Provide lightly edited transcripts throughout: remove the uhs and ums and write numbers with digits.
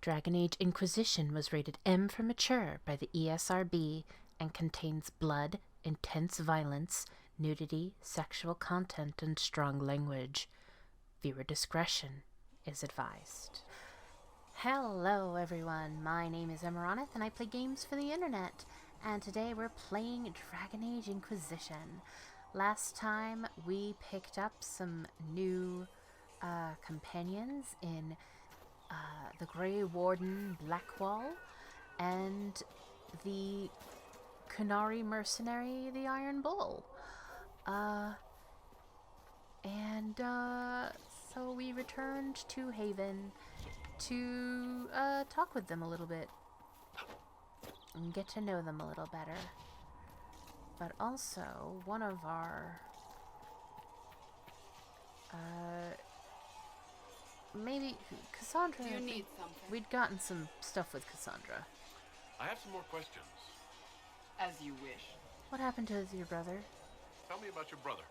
Dragon Age Inquisition was rated M for mature by the ESRB and contains blood, intense violence, nudity, sexual content, and strong language. Viewer discretion is advised. Hello everyone, my name is Amaronith and I play games for the internet. And today we're playing Dragon Age Inquisition. Last time we picked up some new companions in the Grey Warden Blackwall and the Qunari mercenary, the Iron Bull. So we returned to Haven to talk with them a little bit and get to know them a little better. But also, one of our maybe Cassandra. Do you need something? We'd gotten some stuff with Cassandra. I have some more questions. As you wish. What happened to your brother? Tell me about your brother.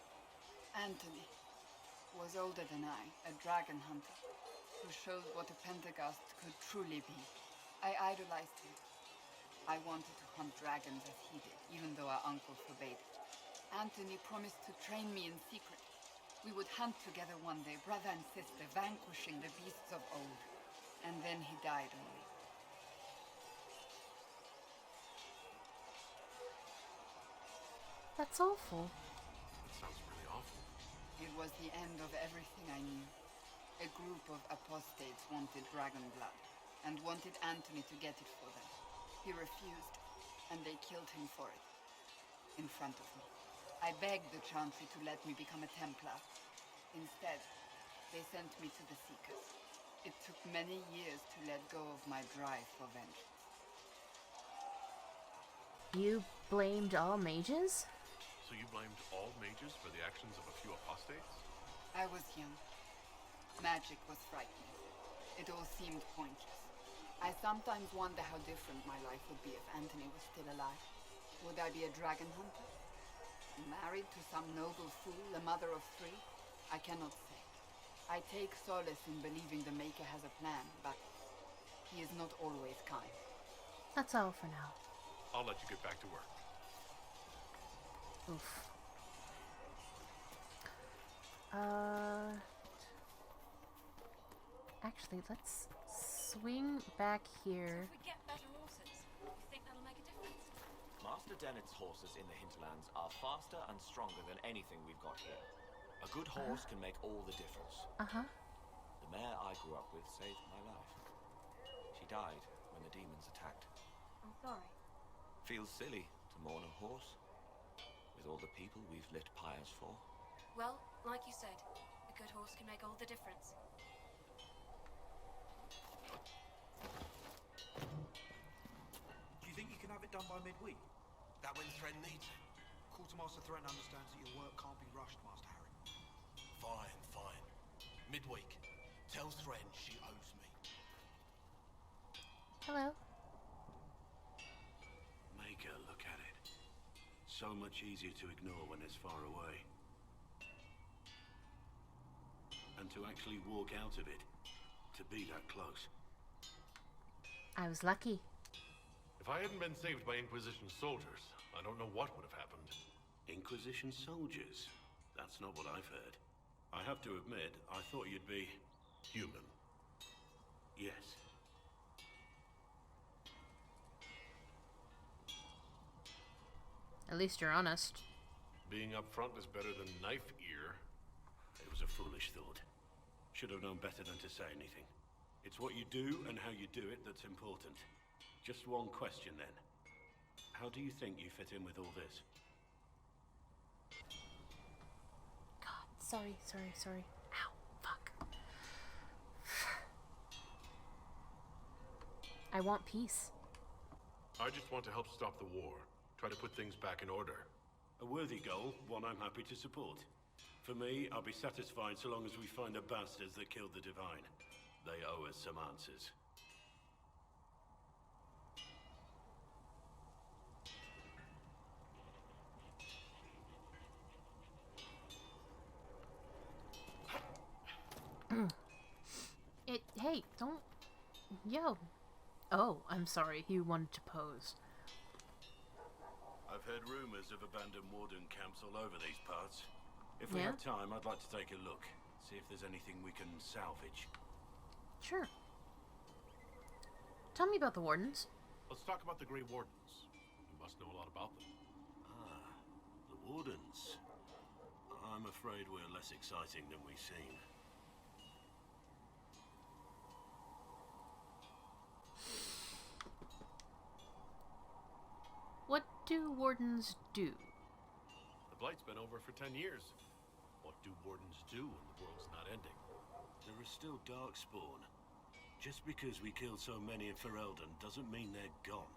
Anthony was older than I, a dragon hunter, who showed what a Pentagast could truly be. I idolized him. I wanted to hunt dragons as he did, even though our uncle forbade it. Anthony promised to train me in secret. We would hunt together one day, brother and sister, vanquishing the beasts of old. And then he died on me. That's awful. That sounds really awful. It was the end of everything I knew. A group of apostates wanted dragon blood, and wanted Anthony to get it for them. He refused, and they killed him for it. In front of me. I begged the Chantry to let me become a Templar. Instead, they sent me to the Seekers. It took many years to let go of my drive for vengeance. You blamed all mages? So you blamed all mages for the actions of a few apostates? I was young. Magic was frightening. It all seemed pointless. I sometimes wonder how different my life would be if Anthony was still alive. Would I be a dragon hunter? Married to some noble fool, a mother of 3? I cannot say. I take solace in believing the Maker has a plan, but he is not always kind. That's all for now. I'll let you get back to work. Oof. Actually, let's swing back here. If we get better horses, you think that'll make a difference? Master Dennett's horses in the hinterlands are faster and stronger than anything we've got here. A good horse can make all the difference. Uh-huh. The mare I grew up with saved my life. She died when the demons attacked. I'm sorry. Feels silly to mourn a horse, with all the people we've lit pyres for. Well, like you said, a good horse can make all the difference. Do you think you can have it done by midweek? That when Thread needs it? Quartermaster Thread understands that your work can't be rushed, Master Harry. Fine. Midweek. Tell Thread she owes me. Hello. Make her look at it. So much easier to ignore when it's far away. And to actually walk out of it. To be that close. I was lucky. If I hadn't been saved by Inquisition soldiers, I don't know what would have happened. Inquisition soldiers? That's not what I've heard. I have to admit, I thought you'd be... human. Yes. At least you're honest. Being up front is better than knife ear. It was a foolish thought. Should have known better than to say anything. It's what you do and how you do it that's important. Just one question then. How do you think you fit in with all this? God, sorry. Ow, fuck. I want peace. I just want to help stop the war. Try to put things back in order. A worthy goal, one I'm happy to support. For me, I'll be satisfied so long as we find the bastards that killed the Divine. They owe us some answers. Hey, don't Yo. Oh, I'm sorry. He wanted to pose. I've heard rumors of abandoned Warden camps all over these parts. If we Yeah? have time, I'd like to take a look. See if there's anything we can salvage. Sure. Tell me about the Wardens. Let's talk about the Grey Wardens. You must know a lot about them. Ah, the Wardens. I'm afraid we're less exciting than we seem. What do Wardens do? The Blight's been over for 10 years. What do Wardens do when the world's not ending? There is still Darkspawn. Just because we killed so many in Ferelden doesn't mean they're gone.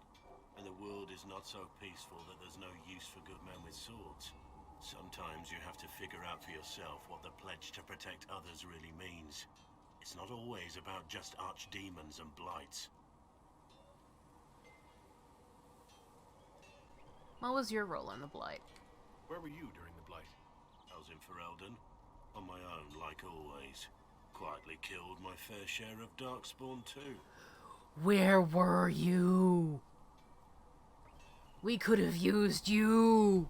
And the world is not so peaceful that there's no use for good men with swords. Sometimes you have to figure out for yourself what the pledge to protect others really means. It's not always about just archdemons and blights. What was your role in the Blight? Where were you during the Blight? I was in Ferelden, on my own like always. Quietly killed my fair share of Darkspawn too. Where were you? We could have used you.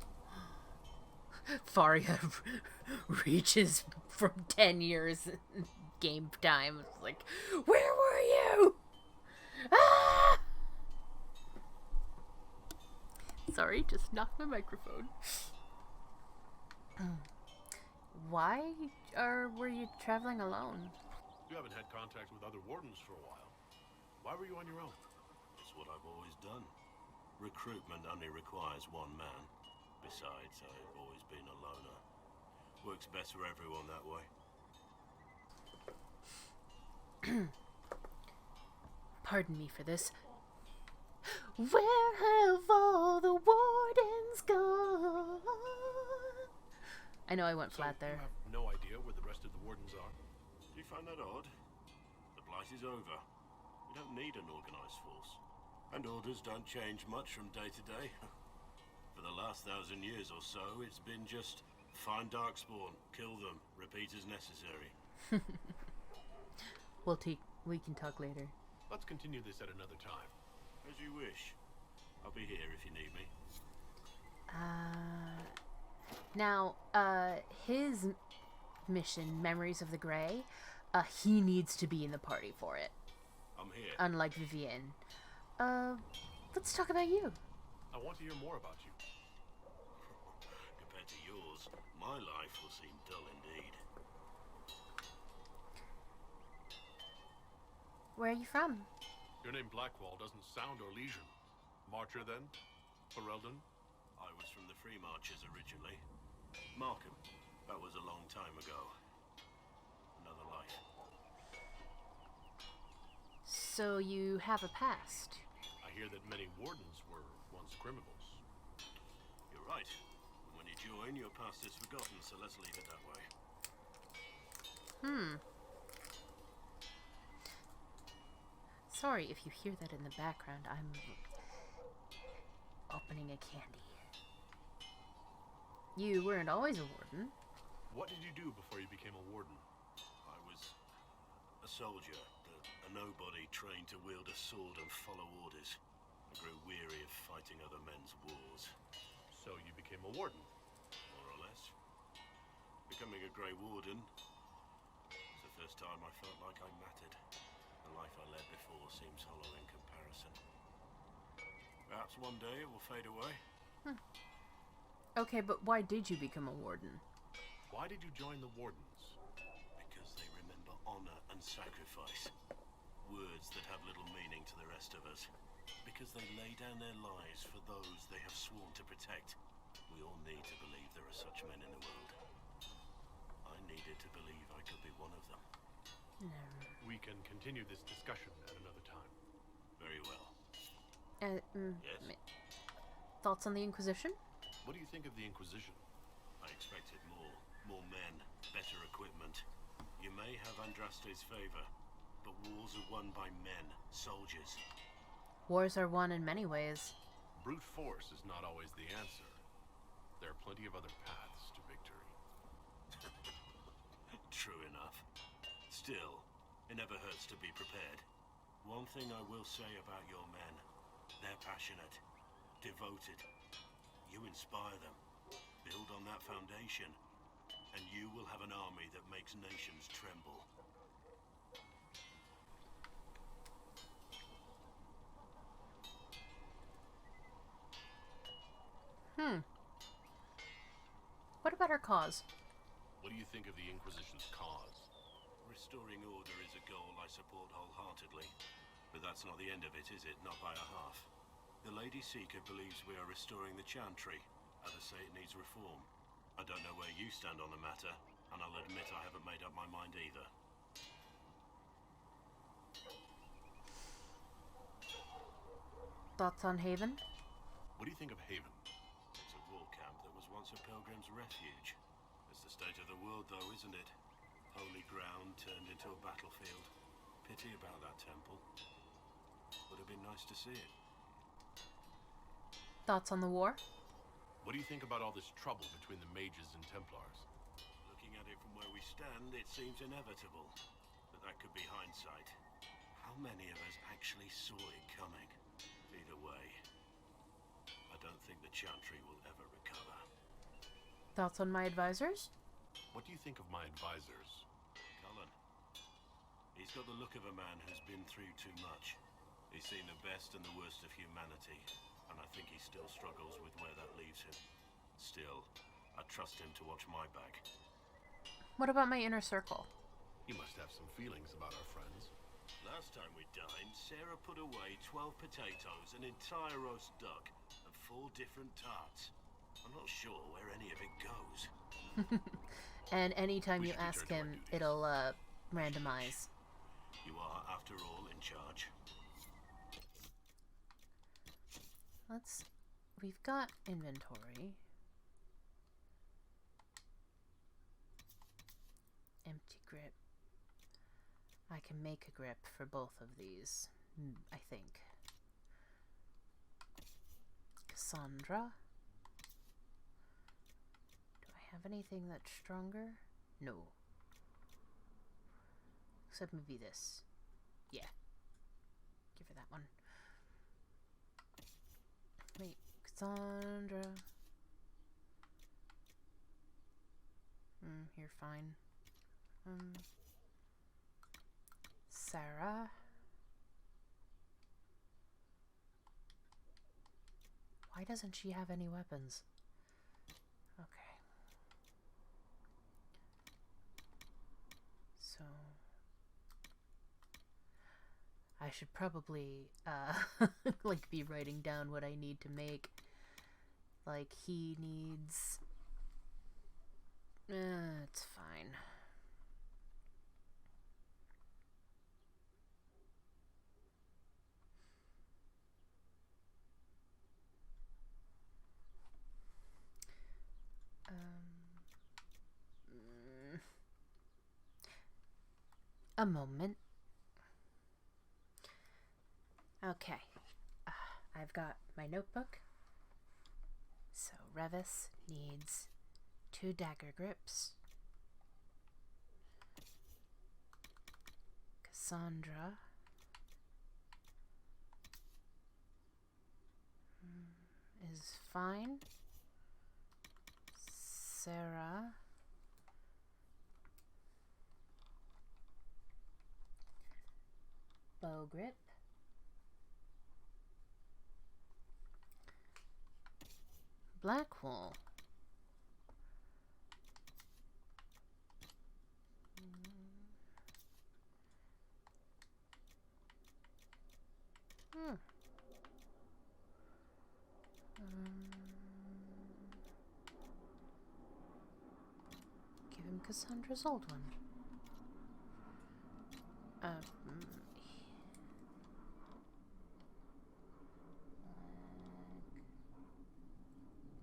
Faria reaches from 10 years in game time. It's like, where were you? Ah! Sorry, just knocked my microphone. Why were you traveling alone? You haven't had contact with other Wardens for a while. Why were you on your own? It's what I've always done. Recruitment only requires one man. Besides, I've always been a loner. Works best for everyone that way. Pardon me for this. Where have all the Wardens gone? I know I went flat there. You have no idea where the rest of the Wardens are? Do you find that odd? The Blight is over. We don't need an organized force. And orders don't change much from day to day. For the last 1,000 years or so, it's been just find Darkspawn, kill them, repeat as necessary. We can talk later. Let's continue this at another time. As you wish. I'll be here if you need me. Now, his mission, Memories of the Grey, he needs to be in the party for it. I'm here. Unlike Vivienne. Let's talk about you. I want to hear more about you. Compared to yours, my life will seem dull indeed. Where are you from? Your name Blackwall doesn't sound Orlesian. Marcher then? Ferelden? I was from the Free Marchers originally. Markham. That was a long time ago. Another life. So you have a past. I hear that many Wardens were once criminals. You're right. When you join, your past is forgotten, so let's leave it that way. Sorry if you hear that in the background. I'm opening a candy. You weren't always a Warden. What did you do before you became a Warden? I was a soldier, a nobody trained to wield a sword and follow orders. I grew weary of fighting other men's wars. So you became a Warden? More or less. Becoming a Grey Warden was the first time I felt like I mattered. The life I led before seems hollow in comparison. Perhaps one day it will fade away. Okay, but why did you become a Warden? Why did you join the Wardens? Because they remember honor and sacrifice. Words that have little meaning to the rest of us. Because they lay down their lives for those they have sworn to protect. We all need to believe there are such men in the world. I needed to believe I could be one of them. We can continue this discussion at another time. Very well. Yes? Thoughts on the Inquisition? What do you think of the Inquisition? I expected more. More men, better equipment. You may have Andraste's favor, but wars are won by men, soldiers. Wars are won in many ways. Brute force is not always the answer. There are plenty of other paths to victory. True enough. Still, it never hurts to be prepared. One thing I will say about your men. They're passionate, devoted. You inspire them. Build on that foundation, and you will have an army that makes nations tremble. What about our cause? What do you think of the Inquisition's cause? Restoring order is a goal I support wholeheartedly. But that's not the end of it, is it? Not by a half. The Lady Seeker believes we are restoring the Chantry. Others say it needs reform. I don't know where you stand on the matter, and I'll admit I haven't made up my mind either. Thoughts on Haven? What do you think of Haven? It's a war camp that was once a pilgrim's refuge. It's the state of the world, though, isn't it? Holy ground turned into a battlefield. Pity about that temple. Would have been nice to see it. Thoughts on the war? What do you think about all this trouble between the mages and Templars? Looking at it from where we stand, it seems inevitable. But that could be hindsight. How many of us actually saw it coming? Either way, I don't think the Chantry will ever recover. Thoughts on my advisors? What do you think of my advisors? Cullen. He's got the look of a man who's been through too much. He's seen the best and the worst of humanity, and I think he still struggles with where that leaves him. Still, I trust him to watch my back. What about my inner circle? You must have some feelings about our friends. Last time we dined, Sarah put away 12 potatoes, an entire roast duck, and 4 different tarts. I'm not sure where any of it goes. And anytime We you should ask return to him, our duties. it'll randomize. You are, after all, in charge. We've got inventory. Empty grip. I can make a grip for both of these, I think. Cassandra. Do I have anything that's stronger? No. Except maybe this. Yeah. Give her that one. Wait, Cassandra. You're fine. Sarah. Why doesn't she have any weapons? Okay. So I should probably like be writing down what I need to make. Like he needs it's fine. A moment. Okay. I've got my notebook. So Revas needs 2 dagger grips. Cassandra is fine. Sarah bow grip. Blackwall. Give him Cassandra's old one.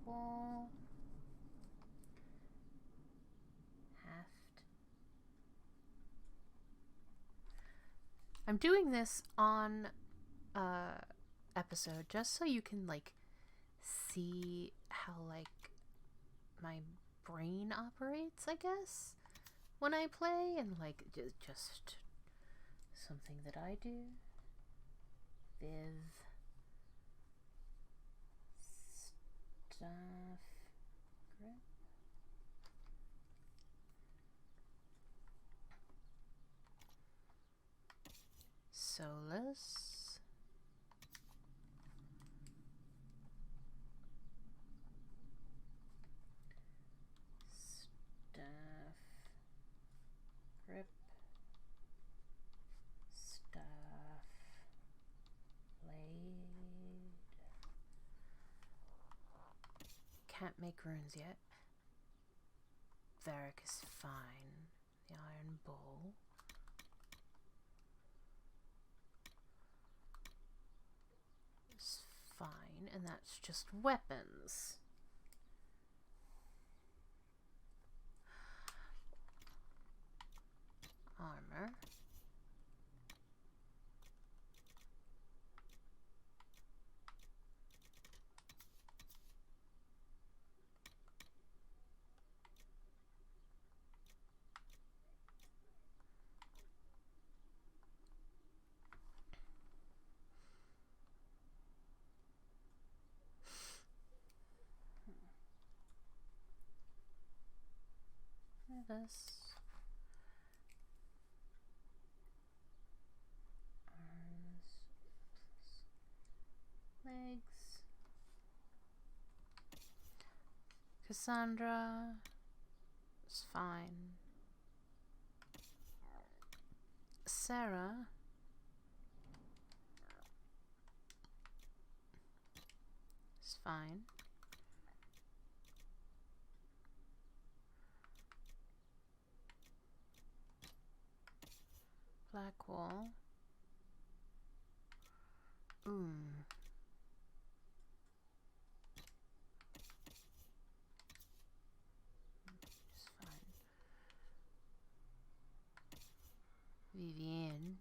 Wall. Haft. I'm doing this on episode just so you can like see how like my brain operates, I guess, when I play, and like just something that I do. Viv. Staff grip. Solus. Staff grip. Staff blade. Can't make runes yet. Varric is fine. The iron bowl. Is fine, and that's just weapons. Armor. Revas. Arms. Legs. Cassandra is fine. Sarah is fine. Blackwall. It's fine. Vivienne.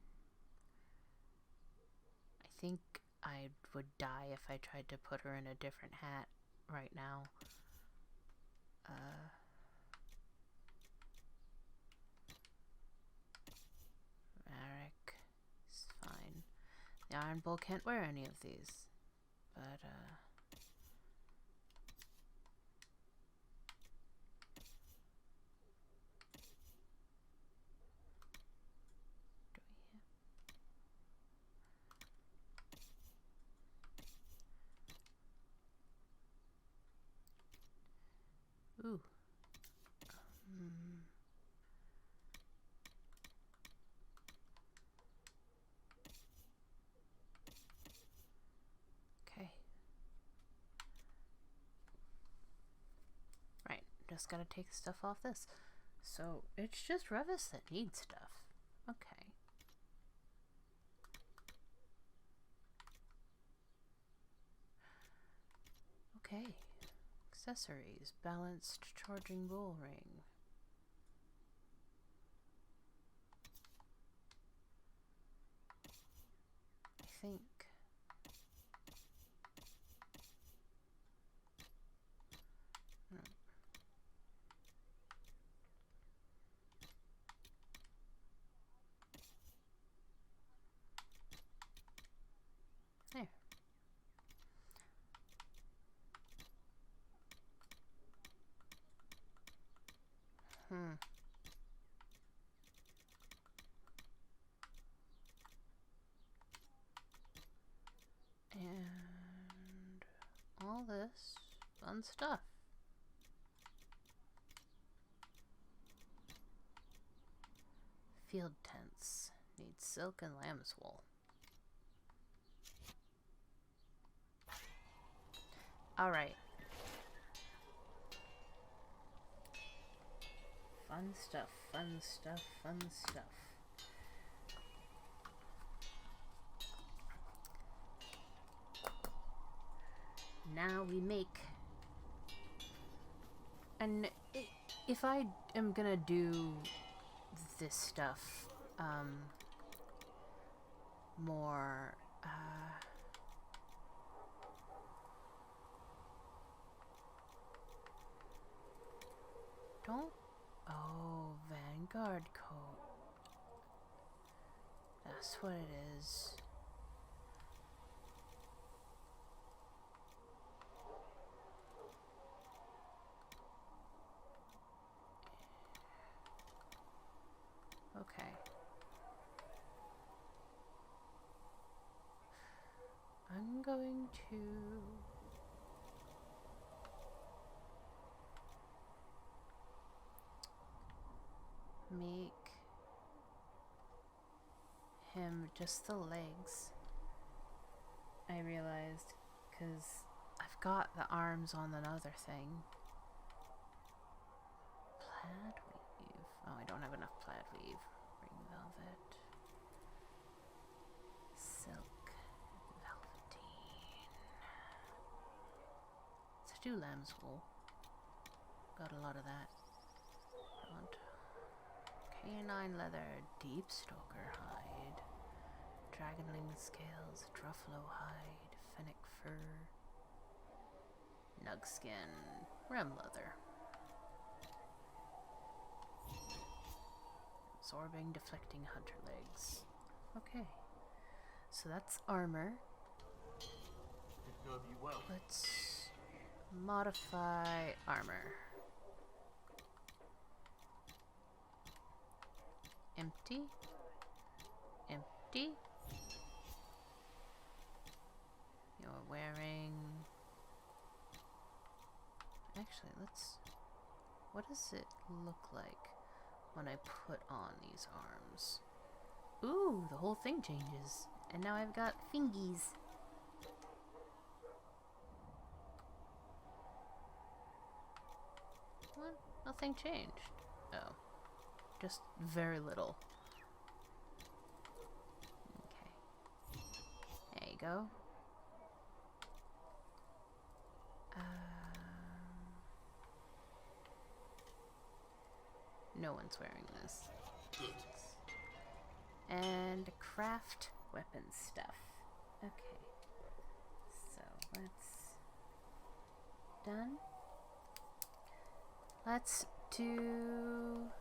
I think I would die if I tried to put her in a different hat right now. Varric is fine. The Iron Bull can't wear any of these, but ooh. Okay. Right, just gotta take stuff off this. So it's just Revas that needs stuff. Okay. Okay. Accessories. Balanced charging bull ring. I think. There. And all this fun stuff. Field tents. Need silk and lamb's wool. Alright. Fun stuff, fun stuff, fun stuff. Now we make, and if I am gonna do this stuff more Vanguard coat. That's what it is. Okay. I'm going to make him just the legs. I realized, because I've got the arms on another thing. Plaid weave. Oh, I don't have enough plaid weave. Ring velvet. Silk. Velveteen. Let's do lamb's wool. Got a lot of that. I want canine leather, deep stalker hide, dragonling scales, truffalo hide, fennec fur, nug skin, ram leather. Absorbing, deflecting hunter legs. Okay. So that's armor. Didn't know you well. Let's modify armor. Empty. Empty. You're wearing... Actually, let's... What does it look like when I put on these arms? Ooh, the whole thing changes. And now I've got fingies. What? Nothing changed. Oh. Just very little. Okay. There you go. No one's wearing this. Good. And craft weapon stuff. Okay. So let's... Done. Let's do...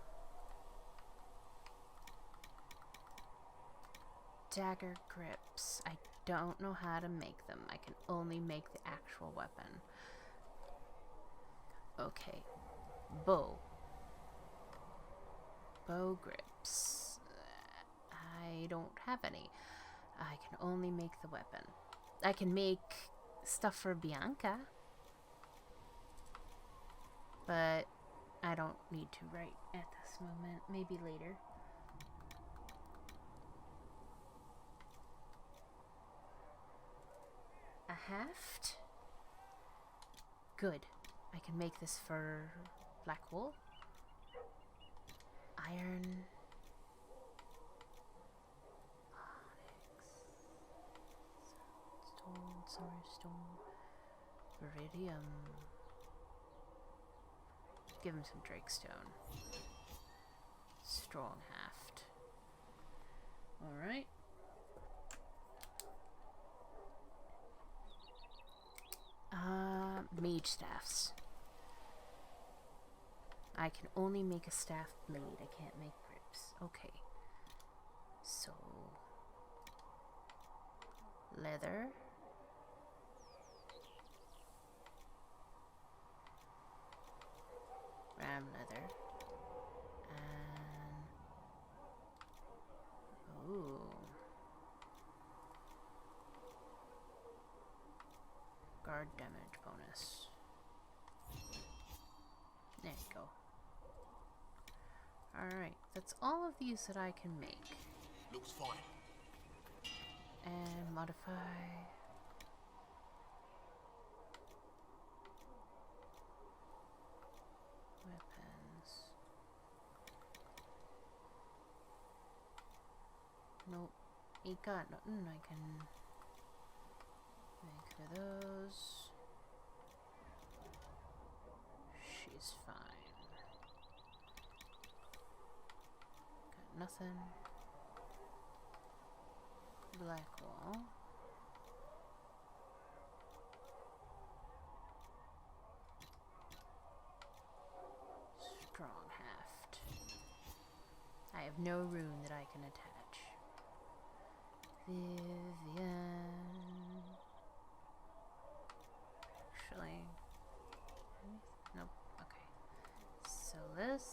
dagger grips. I don't know how to make them. I can only make the actual weapon. Okay. Bow. Bow grips. I don't have any. I can only make the weapon. I can make stuff for Bianca. But I don't need to right at this moment. Maybe later. A haft? Good. I can make this for Blackwall. Iron. Onyx. Stone, summer stone. Viridium. Give him some Drakestone. Strong haft. Alright. Mage staffs. I can only make a staff blade. I can't make grips. Okay. So... leather. Ram leather. And... ooh. Guard damage bonus. There you go. Alright, that's all of these that I can make. Looks fine. And modify. Weapons. Nope. You got nothing I can make for those. She's fine. Got nothing. Blackwall. Strong haft. I have no rune that I can attach. Vivian. Actually. Nope. Okay. So this.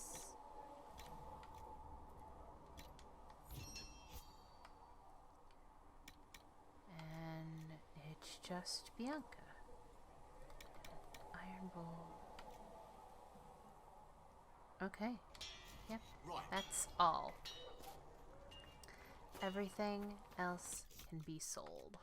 just Bianca. Iron Bowl. Okay. Yep. Right. That's all. Everything else can be sold.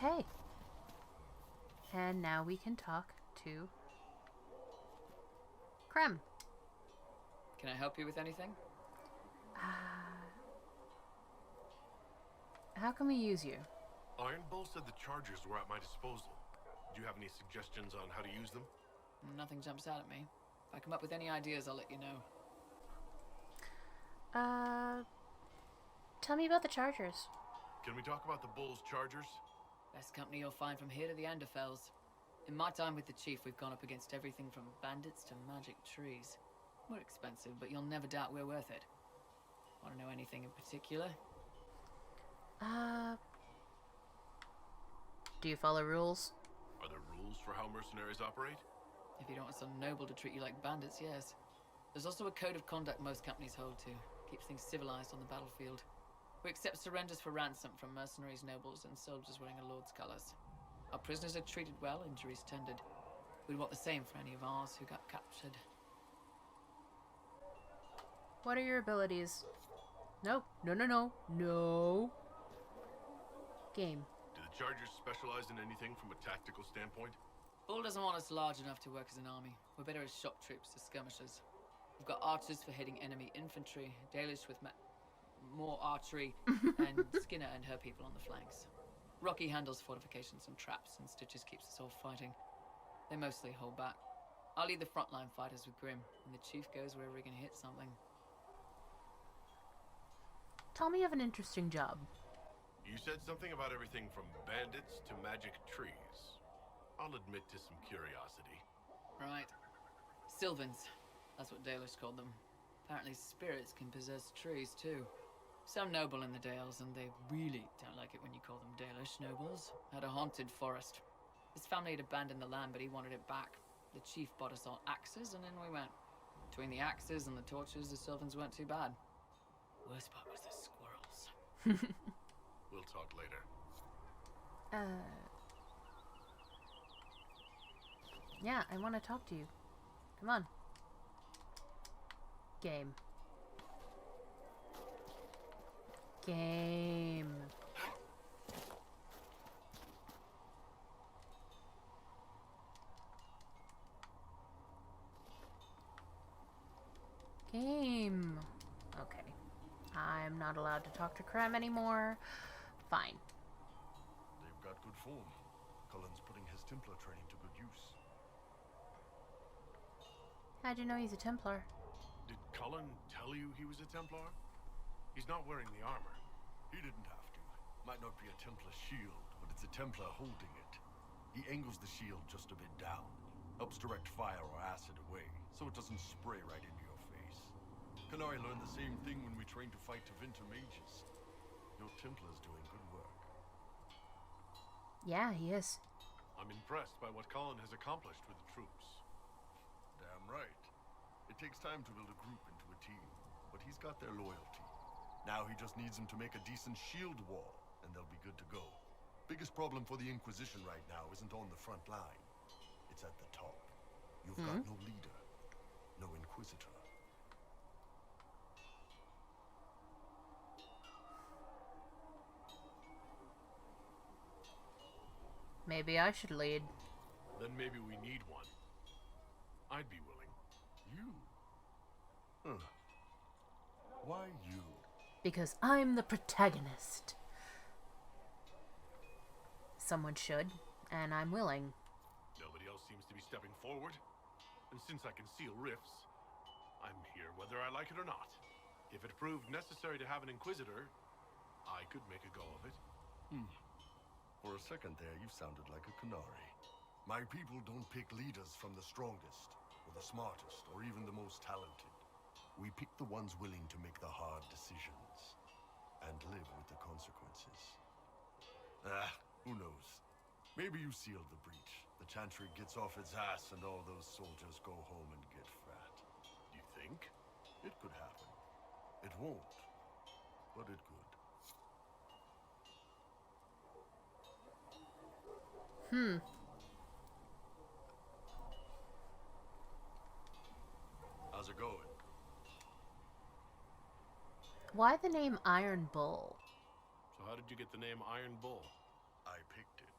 Okay. And now we can talk to Krem. Can I help you with anything? How can we use you? Iron Bull said the chargers were at my disposal. Do you have any suggestions on how to use them? Nothing jumps out at me. If I come up with any ideas, I'll let you know. Tell me about the Chargers. Can we talk about the Bull's chargers? Best company you'll find from here to the Anderfells. In my time with the Chief, we've gone up against everything from bandits to magic trees. We're expensive, but you'll never doubt we're worth it. Want to know anything in particular? Do you follow rules? Are there rules for how mercenaries operate? If you don't want some noble to treat you like bandits, yes. There's also a code of conduct most companies hold to. Keeps things civilized on the battlefield. We accept surrenders for ransom from mercenaries, nobles, and soldiers wearing a lord's colours. Our prisoners are treated well, injuries tended. We'd want the same for any of ours who got captured. What are your abilities? No. No. Game. Do the chargers specialize in anything from a tactical standpoint? Bull doesn't want us large enough to work as an army. We're better as shock troops, as skirmishers. We've got archers for hitting enemy infantry, Dalish with more archery, and Skinner and her people on the flanks. Rocky handles fortifications and traps, and Stitches keeps us all fighting. They mostly hold back. I'll lead the frontline fighters with Grim, and the Chief goes wherever he can hit something. Tell me of an interesting job. You said something about everything from bandits to magic trees. I'll admit to some curiosity. Right. Sylvans. That's what Dalish called them. Apparently spirits can possess trees, too. Some noble in the Dales, and they really don't like it when you call them Dalish nobles, had a haunted forest. His family had abandoned the land, but he wanted it back. The Chief bought us all axes, and in we went. Between the axes and the torches, the Sylvans weren't too bad. Worst part was the squirrels. We'll talk later. Yeah, I want to talk to you. Come on. Game. Game. Game. Okay. I'm not allowed to talk to Krem anymore. Fine. They've got good form. Cullen's putting his Templar training to good use. How'd you know he's a Templar? Did Cullen tell you he was a Templar? He's not wearing the armor. He didn't have to. Might not be a Templar shield, but it's a Templar holding it. He angles the shield just a bit down. Helps direct fire or acid away, so it doesn't spray right into your face. Qunari learned the same thing when we trained to fight Tevinter mages. Your Templar's doing good work. Yeah, he is. I'm impressed by what Cullen has accomplished with the troops. Damn right. It takes time to build a group into a team, but he's got their loyalty. Now he just needs them to make a decent shield wall, and they'll be good to go. Biggest problem for the Inquisition right now isn't on the front line. It's at the top. You've got no leader, no Inquisitor. Maybe I should lead. Then maybe we need one. I'd be willing. You? Huh. Why you? Because I'm the protagonist. Someone should, and I'm willing. Nobody else seems to be stepping forward. And since I can seal rifts, I'm here whether I like it or not. If it proved necessary to have an Inquisitor, I could make a go of it. For a second there, you sounded like a Qunari. My people don't pick leaders from the strongest, or or the smartest, or even the most talented. We pick the ones willing to make the hard decisions and live with the consequences. Who knows? Maybe you sealed the breach. The Chantry gets off its ass and all those soldiers go home and get fat. You think? It could happen. It won't, but it could. How's it going? Why the name Iron Bull? So how did you get the name Iron Bull? I picked it.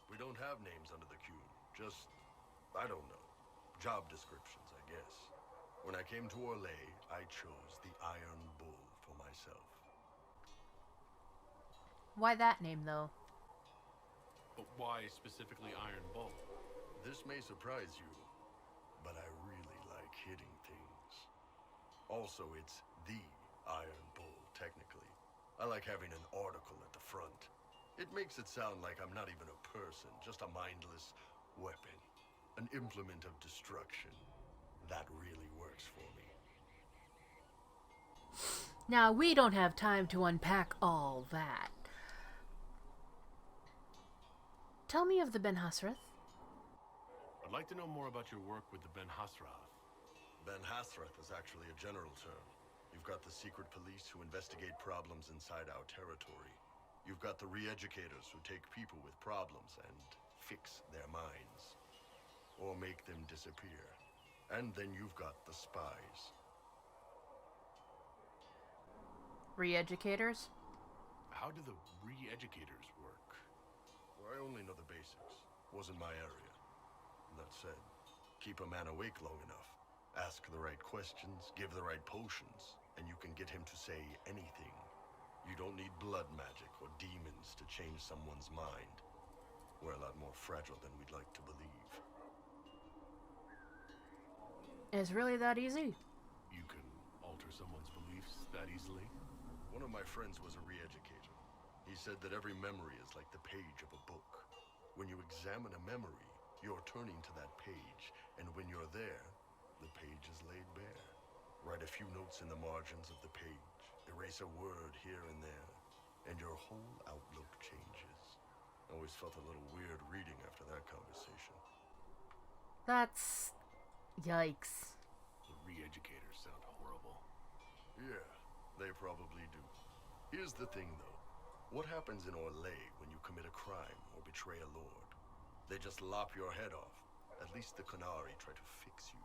We don't have names under the Qun. Just, I don't know. Job descriptions, I guess. When I came to Orlais, I chose the Iron Bull for myself. Why that name, though? But why specifically Iron Bull? This may surprise you, but I really like hitting things. Also, it's the Iron Bull, technically. I like having an article at the front. It makes it sound like I'm not even a person, just a mindless weapon. An implement of destruction. That really works for me. Now, we don't have time to unpack all that. Tell me of the Ben Hasrath. I'd like to know more about your work with the Ben Hasrath. Ben Hasrath is actually a general term. You've got the secret police who investigate problems inside our territory. You've got the re-educators who take people with problems and fix their minds. Or make them disappear. And then you've got the spies. Re-educators? How do the re-educators work? Well, I only know the basics. Wasn't my area. That said, keep a man awake long enough. Ask the right questions, give the right potions, and you can get him to say anything. You don't need blood magic or demons to change someone's mind. We're a lot more fragile than we'd like to believe. It's really that easy? You can alter someone's beliefs that easily? One of my friends was a re-educator. He said that every memory is like the page of a book. When you examine a memory, you're turning to that page, and when you're there, the page is laid bare. Write a few notes in the margins of the page, erase a word here and there, and your whole outlook changes. I always felt a little weird reading after that conversation. That's... yikes. The re-educators sound horrible. Yeah, they probably do. Here's the thing, though. What happens in Orlais when you commit a crime or betray a lord? They just lop your head off. At least the Qunari try to fix you.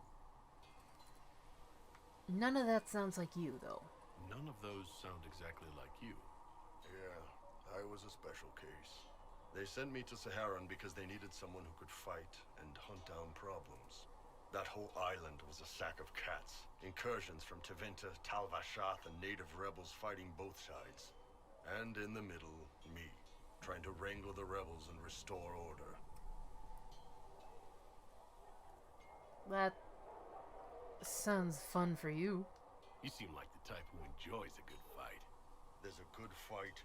None of that sounds like you, though. None of those sound exactly like you. Yeah, I was a special case. They sent me to Saharan because they needed someone who could fight and hunt down problems. That whole island was a sack of cats. Incursions from Tevinter, Tal Vashath, and native rebels fighting both sides. And in the middle, me, trying to wrangle the rebels and restore order. That sounds fun for you. You seem like the type who enjoys a good fight. There's a good fight,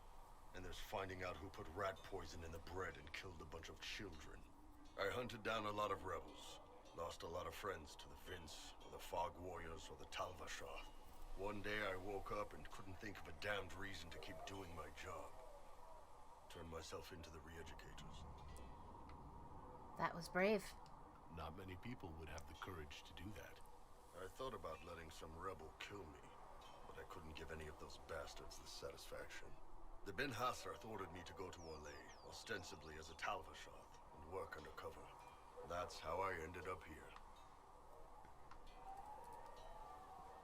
and there's finding out who put rat poison in the bread and killed a bunch of children. I hunted down a lot of rebels. Lost a lot of friends to the Vince, or the Fog Warriors, or the Tal Vashath. One day I woke up and couldn't think of a damned reason to keep doing my job. Turned myself into the re-educators. That was brave. Not many people would have the courage to do that. I thought about letting some rebel kill me, but I couldn't give any of those bastards the satisfaction. The Ben Hasrath ordered me to go to Orlais, ostensibly as a Tal Vashath, and work undercover. That's how I ended up here.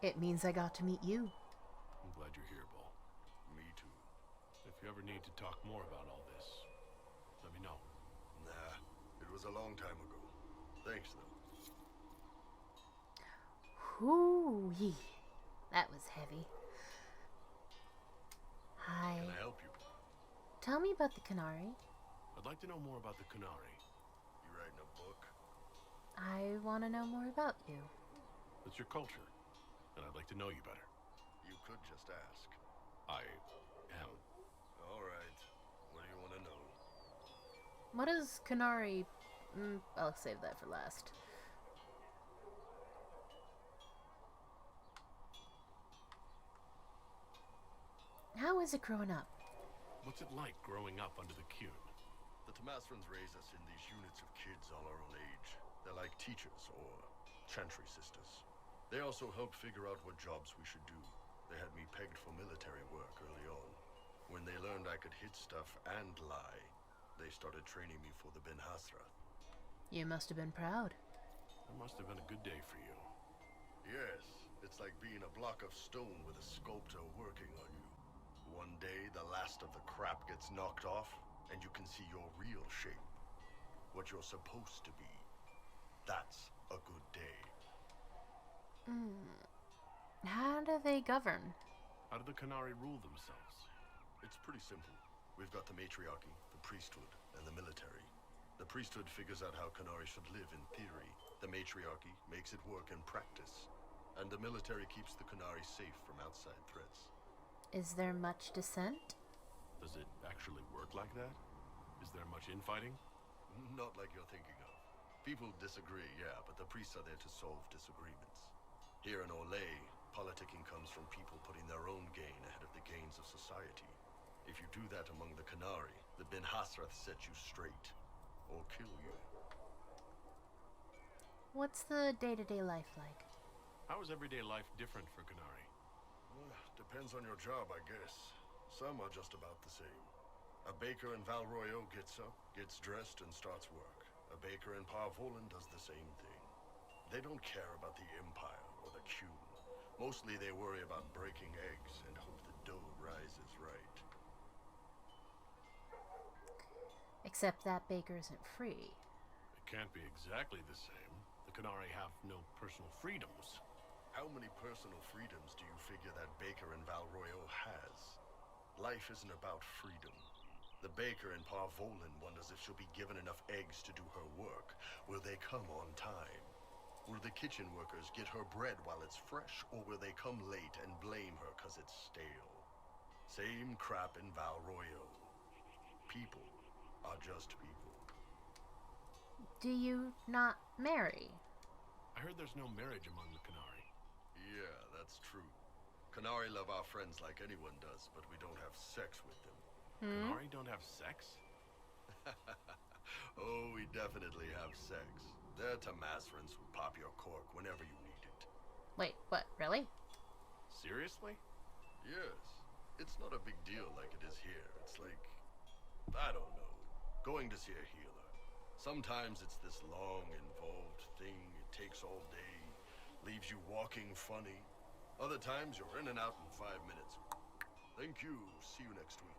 It means I got to meet you. I'm glad you're here, Bull. Me too. If you ever need to talk more about all this, let me know. Nah, it was a long time ago. Thanks, though. Whoo-wee. That was heavy. Hi. Can I help you? Tell me about the Qunari. I'd like to know more about the Qunari. You writing a book? I want to know more about you. It's your culture, and I'd like to know you better. You could just ask. I am. All right. What do you want to know? What is Qunari... I'll save that for last. How is it growing up? What's it like growing up under the Qun? The Tamasrans raise us in these units of kids all our own age. They're like teachers or chantry sisters. They also help figure out what jobs we should do. They had me pegged for military work early on. When they learned I could hit stuff and lie, they started training me for the Ben Hasra. You must have been proud. It must have been a good day for you. Yes, it's like being a block of stone with a sculptor working on you. One day, the last of the crap gets knocked off, and you can see your real shape. What you're supposed to be. That's a good day. How do they govern? How do the Qunari rule themselves? It's pretty simple. We've got the matriarchy, the priesthood, and the military. The priesthood figures out how Qunari should live in theory. The matriarchy makes it work in practice. And the military keeps the Qunari safe from outside threats. Is there much dissent? Does it actually work like that? Is there much infighting? Not like you're thinking of. People disagree, yeah, but the priests are there to solve disagreements. Here in Olay, politicking comes from people putting their own gain ahead of the gains of society. If you do that among the Qunari, the Ben Hasrath set you straight. Or kill you. What's the day-to-day life like? How is everyday life different for Qunari? Depends on your job, I guess. Some are just about the same. A baker in Val Royeaux gets up, gets dressed, and starts work. A baker in Parvolan does the same thing. They don't care about the Empire or the Qun. Mostly they worry about breaking eggs and hope the dough rises right. Except that baker isn't free. It can't be exactly the same. The Qunari have no personal freedoms. How many personal freedoms do you figure that baker in Val Royeaux has? Life isn't about freedom. The baker in Parvolan wonders if she'll be given enough eggs to do her work. Will they come on time? Will the kitchen workers get her bread while it's fresh, or will they come late and blame her 'cause it's stale? Same crap in Val Royeaux. People are just people. Do you not marry? I heard there's no marriage among the Qunari. Yeah, that's true. Qunari love our friends like anyone does, but we don't have sex with them. Qunari don't have sex? Oh, we definitely have sex. They're Tamasrans who pop your cork whenever you need it. Wait, what, really? Seriously? Yes. It's not a big deal like it is here. It's like, I don't know, going to see a healer. Sometimes it's this long, involved thing. It takes all day, leaves you walking funny. Other times you're in and out in 5 minutes. Thank you. See you next week.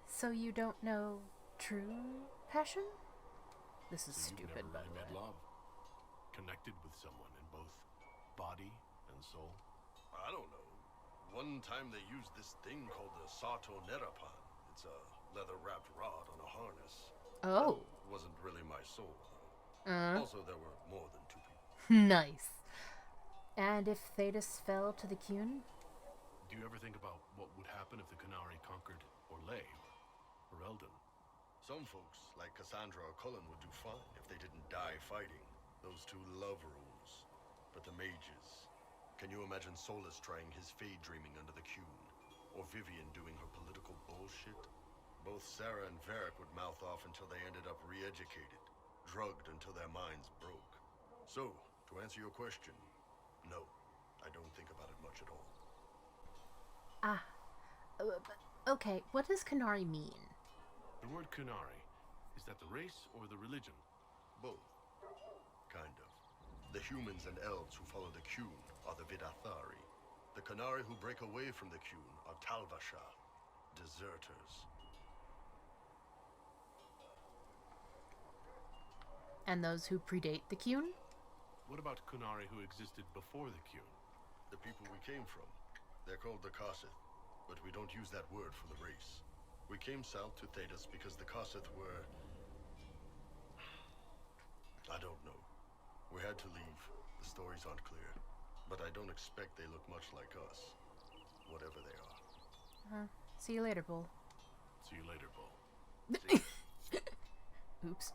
So you don't know true passion? This is So you've stupid, never by really the met way. love? Connected with someone in both body and soul? I don't know. One time they used this thing called the Sato Nerapan. It's a leather-wrapped rod on a harness. Oh. That wasn't really my soul, though. Also, there were more than 2 people. Nice. And if Thetis fell to the Qun? Do you ever think about what would happen if the Qunari conquered Orlais or Eldon? Some folks, like Cassandra or Cullen, would do fine if they didn't die fighting. Those 2 love rules. But the mages... Can you imagine Solus trying his fade dreaming under the Qun? Or Vivian doing her political bullshit? Both Sarah and Varric would mouth off until they ended up re-educated. Drugged until their minds broke. So, to answer your question, no. I don't think about it much at all. Okay, what does Qunari mean? The word Qunari, is that the race or the religion? Both. Kind of. The humans and elves who follow the Qun are the Vidathari. The Qunari who break away from the Qun are Talvasha, deserters. And those who predate the Qun? What about Qunari who existed before the Qun? The people we came from. They're called the Kossith, but we don't use that word for the race. We came south to Thetis because the Kossith were... I don't know. We had to leave. The stories aren't clear. But I don't expect they look much like us. Whatever they are. See you later, Bull. See you later, Bull. Oops.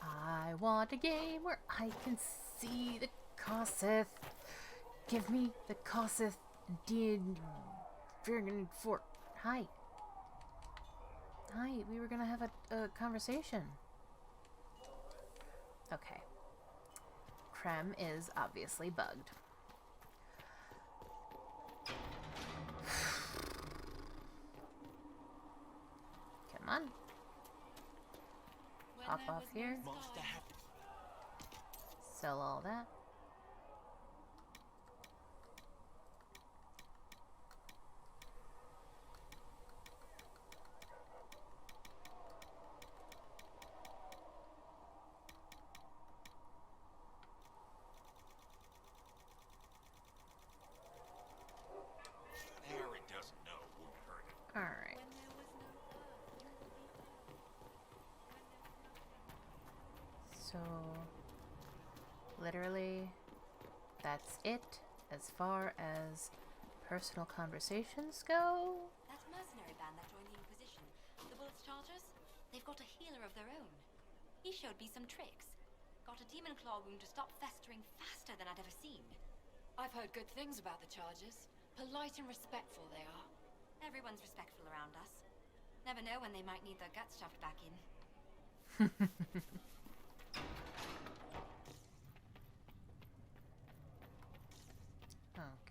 I want a game where I can see the Kossith. Give me the Kossith did friggin' fort. Hi. Hi, we were gonna have a conversation. Okay. Krem is obviously bugged. Come on. Pop off here. Sell all that. Alright. So, literally, that's it as far as personal conversations go. That mercenary band that joined the Inquisition, the Wolf's Chargers, they've got a healer of their own. He showed me some tricks. Got a demon claw wound to stop festering faster than I'd ever seen. I've heard good things about the Chargers. Polite and respectful they are. Everyone's respectful around us. Never know when they might need their guts shoved back in.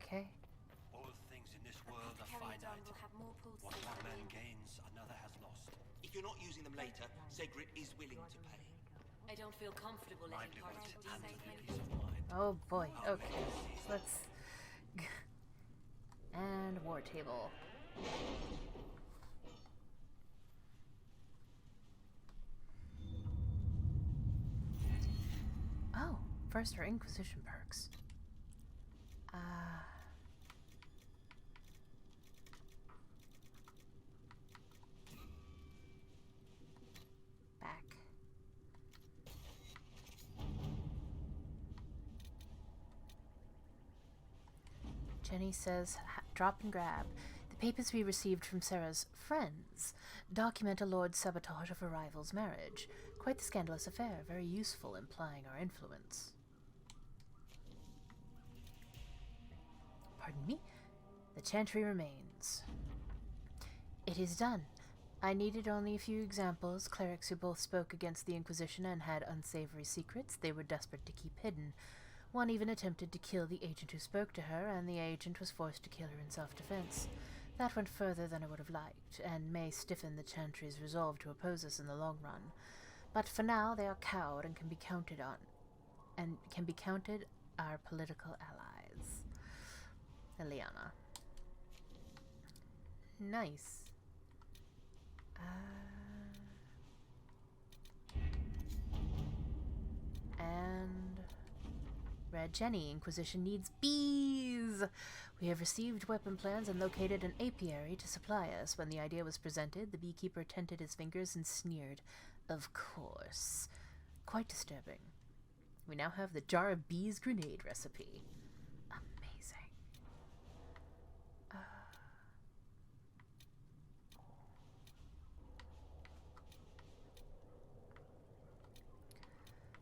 Okay. All things in this world are finite. We'll have more pools What one man gains, another has lost. If you're not using them later, Zegrit is willing to pay. I don't feel comfortable letting parties do And say the thank peace you. of mind. Oh boy. Okay. Let's. And war table. Oh, first are Inquisition perks. Back. Jenny says, drop and grab. The papers we received from Sarah's friends document a lord's sabotage of a rival's marriage. Quite the scandalous affair, very useful, implying our influence. Pardon me? The chantry remains. It is done. I needed only a few examples, clerics who both spoke against the Inquisition and had unsavory secrets they were desperate to keep hidden. One even attempted to kill the agent who spoke to her, and the agent was forced to kill her in self-defense. That went further than I would have liked, and may stiffen the chantry's resolve to oppose us in the long run. But for now, they are cowed and can be counted our political allies. Eliana. Nice. And Red Jenny, Inquisition needs bees! We have received weapon plans and located an apiary to supply us. When the idea was presented, the beekeeper tented his fingers and sneered. Of course. Quite disturbing. We now have the jar of bees grenade recipe. Amazing.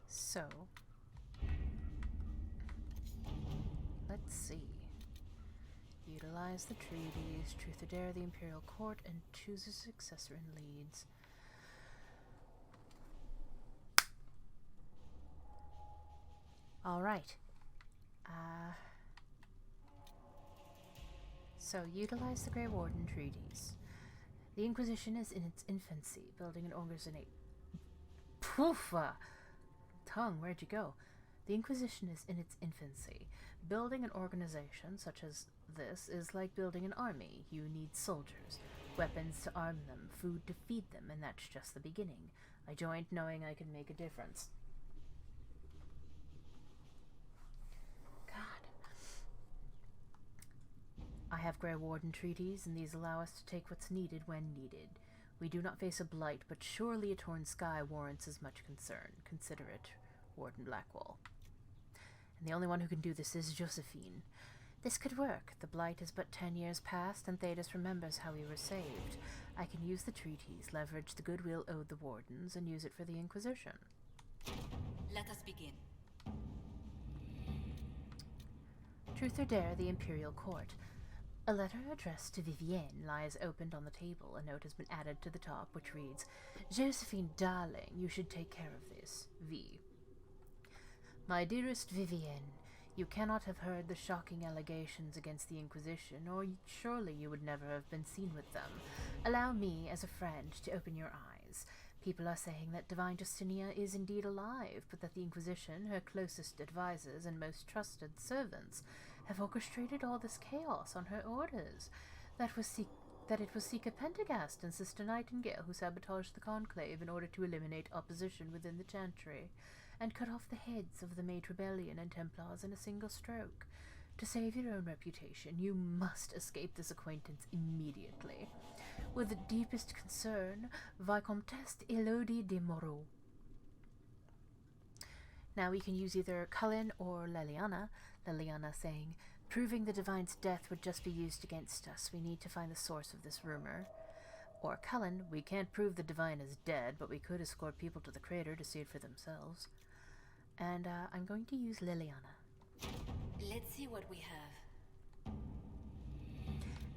So, let's see. Utilize the treaties, truth or dare the Imperial Court, and choose a successor in Leeds. Alright. So, utilize the Grey Warden treaties. The Inquisition is in its infancy, building an organization. Poof! Tongue, where'd you go? The Inquisition is in its infancy. Building an organization such as this is like building an army. You need soldiers, weapons to arm them, food to feed them, and that's just the beginning. I joined knowing I could make a difference. God. I have Grey Warden treaties, and these allow us to take what's needed when needed. We do not face a blight, but surely a torn sky warrants as much concern. Consider it, Warden Blackwall. And the only one who can do this is Josephine. This could work. The blight is but 10 years past, and Thedas remembers how we were saved. I can use the treaties, leverage the goodwill owed the Wardens, and use it for the Inquisition. Let us begin. Truth or Dare, the Imperial Court. A letter addressed to Vivienne lies opened on the table. A note has been added to the top, which reads, Josephine, darling, you should take care of this. V. My dearest Vivienne, you cannot have heard the shocking allegations against the Inquisition, or surely you would never have been seen with them. Allow me, as a friend, to open your eyes. People are saying that Divine Justinia is indeed alive, but that the Inquisition, her closest advisors and most trusted servants, have orchestrated all this chaos on her orders. That it was Seeker Pendergast and Sister Nightingale who sabotaged the Conclave in order to eliminate opposition within the Chantry, and cut off the heads of the Mage Rebellion and Templars in a single stroke. To save your own reputation, you must escape this acquaintance immediately. With the deepest concern, Vicomtesse Elodie de Moreau. Now we can use either Cullen or Leliana. Leliana saying, proving the Divine's death would just be used against us. We need to find the source of this rumor. Or Cullen, we can't prove the Divine is dead, but we could escort people to the crater to see it for themselves. And I'm going to use Leliana. Let's see what we have.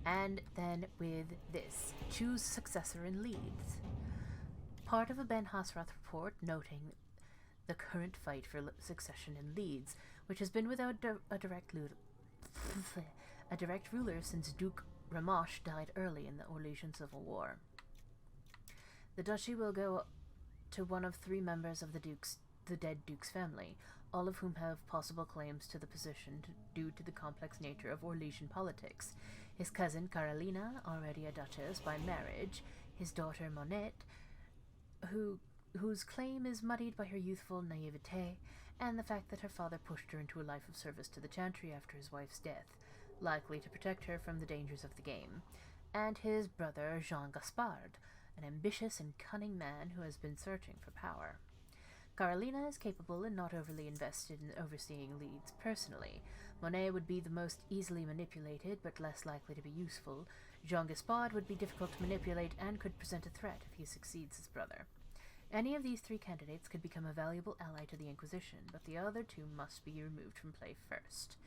And then with this, choose successor in Leeds. Part of a Ben Hasrath report noting the current fight for succession in Leeds, which has been without a direct ruler since Duke Ramash died early in the Orlesian Civil War. The duchy will go to one of 3 members of the dead Duke's family, all of whom have possible claims to the position due to the complex nature of Orlesian politics. His cousin Carolina, already a duchess by marriage, his daughter Monette, whose claim is muddied by her youthful naivete, and the fact that her father pushed her into a life of service to the Chantry after his wife's death, likely to protect her from the dangers of the game, and his brother Jean Gaspard, an ambitious and cunning man who has been searching for power. Carolina is capable and not overly invested in overseeing Leeds personally. Monet would be the most easily manipulated, but less likely to be useful. Jean Gaspard would be difficult to manipulate and could present a threat if he succeeds his brother. Any of these 3 candidates could become a valuable ally to the Inquisition, but the other 2 must be removed from play first.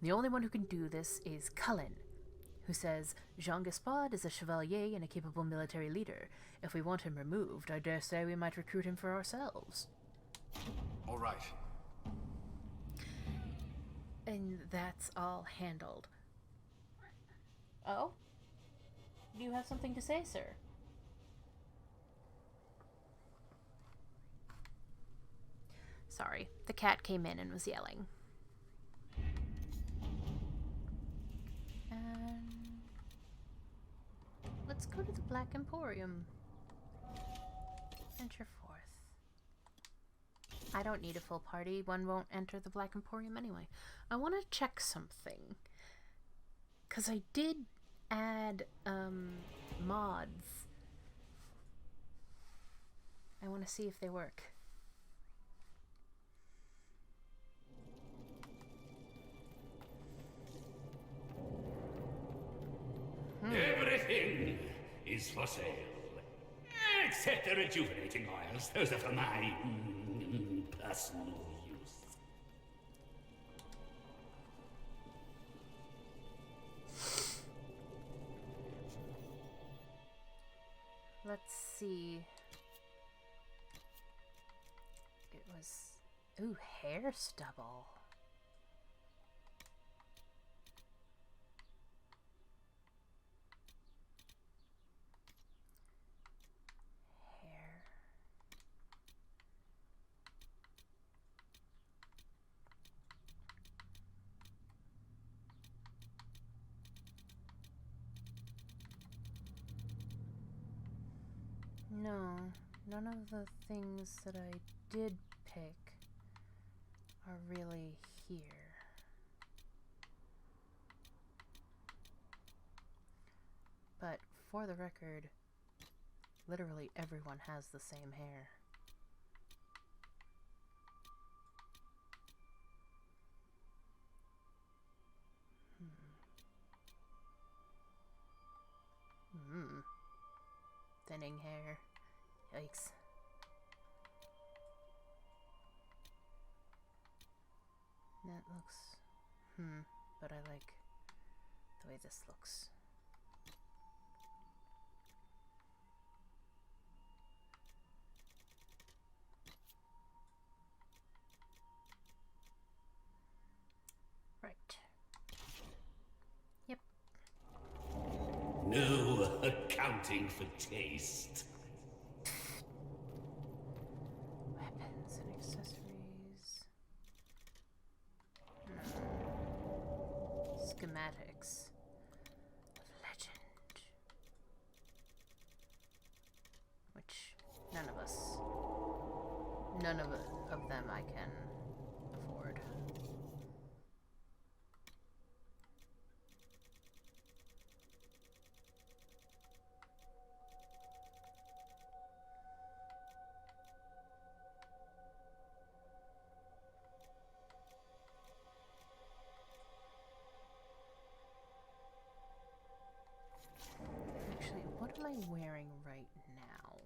The only one who can do this is Cullen, who says, Jean Gaspard is a chevalier and a capable military leader. If we want him removed, I dare say we might recruit him for ourselves. All right. And that's all handled. Oh? Do you have something to say, sir? Sorry, the cat came in and was yelling. Let's go to the Black Emporium. Venture forth. I don't need a full party. One won't enter the Black Emporium anyway. I want to check something. Because I did add mods. I want to see if they work. Everything is for sale. Except the rejuvenating oils. Those are for my personal use. Let's see. It was... Ooh, hair stubble. No, none of the things that I did pick are really here. But for the record, literally everyone has the same hair. Thinning hair. Yikes. That looks... But I like the way this looks. Right. Yep. No accounting for taste. Weapons and accessories. Schematics of legend. Which none of them I can afford. Actually, what am I wearing right now?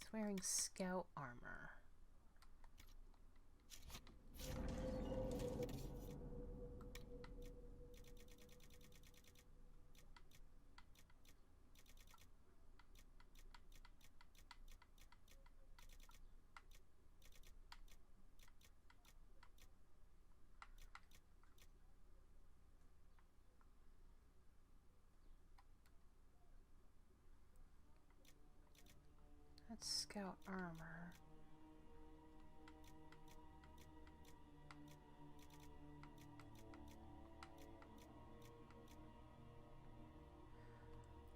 It's wearing scout armor. That's scout armor.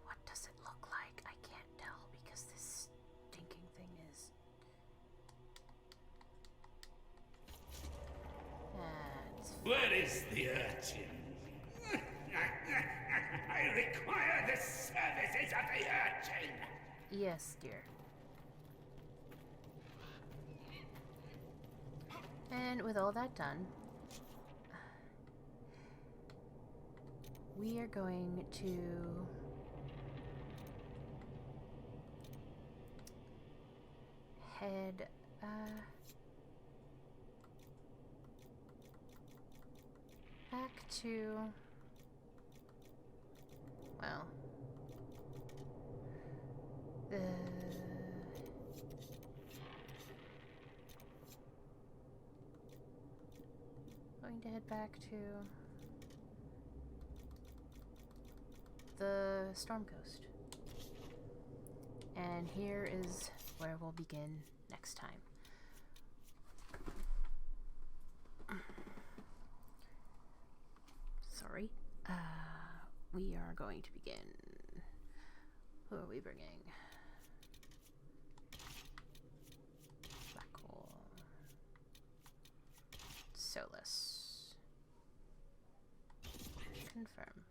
What does it look like? I can't tell because this stinking thing is... Where is the urchin? I require the services of the urchin! Yes, dear. And with all that done, we are going to head back to, well, the going to head back to the Storm Coast. And here is where we'll begin next time. Sorry. We are going to begin. Who are we bringing? Blackwall. Solus. Confirm.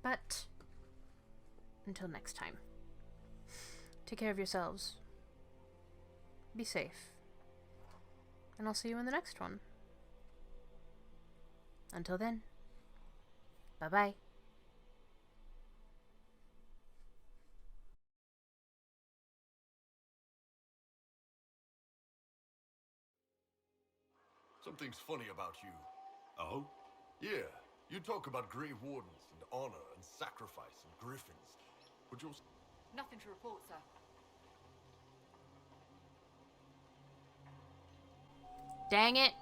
But until next time, take care of yourselves. Be safe. And I'll see you in the next one. Until then, bye-bye. Something's funny about you. Oh? Yeah, you talk about Grey Wardens and honor and sacrifice and griffins. But you're... Nothing to report, sir. Dang it.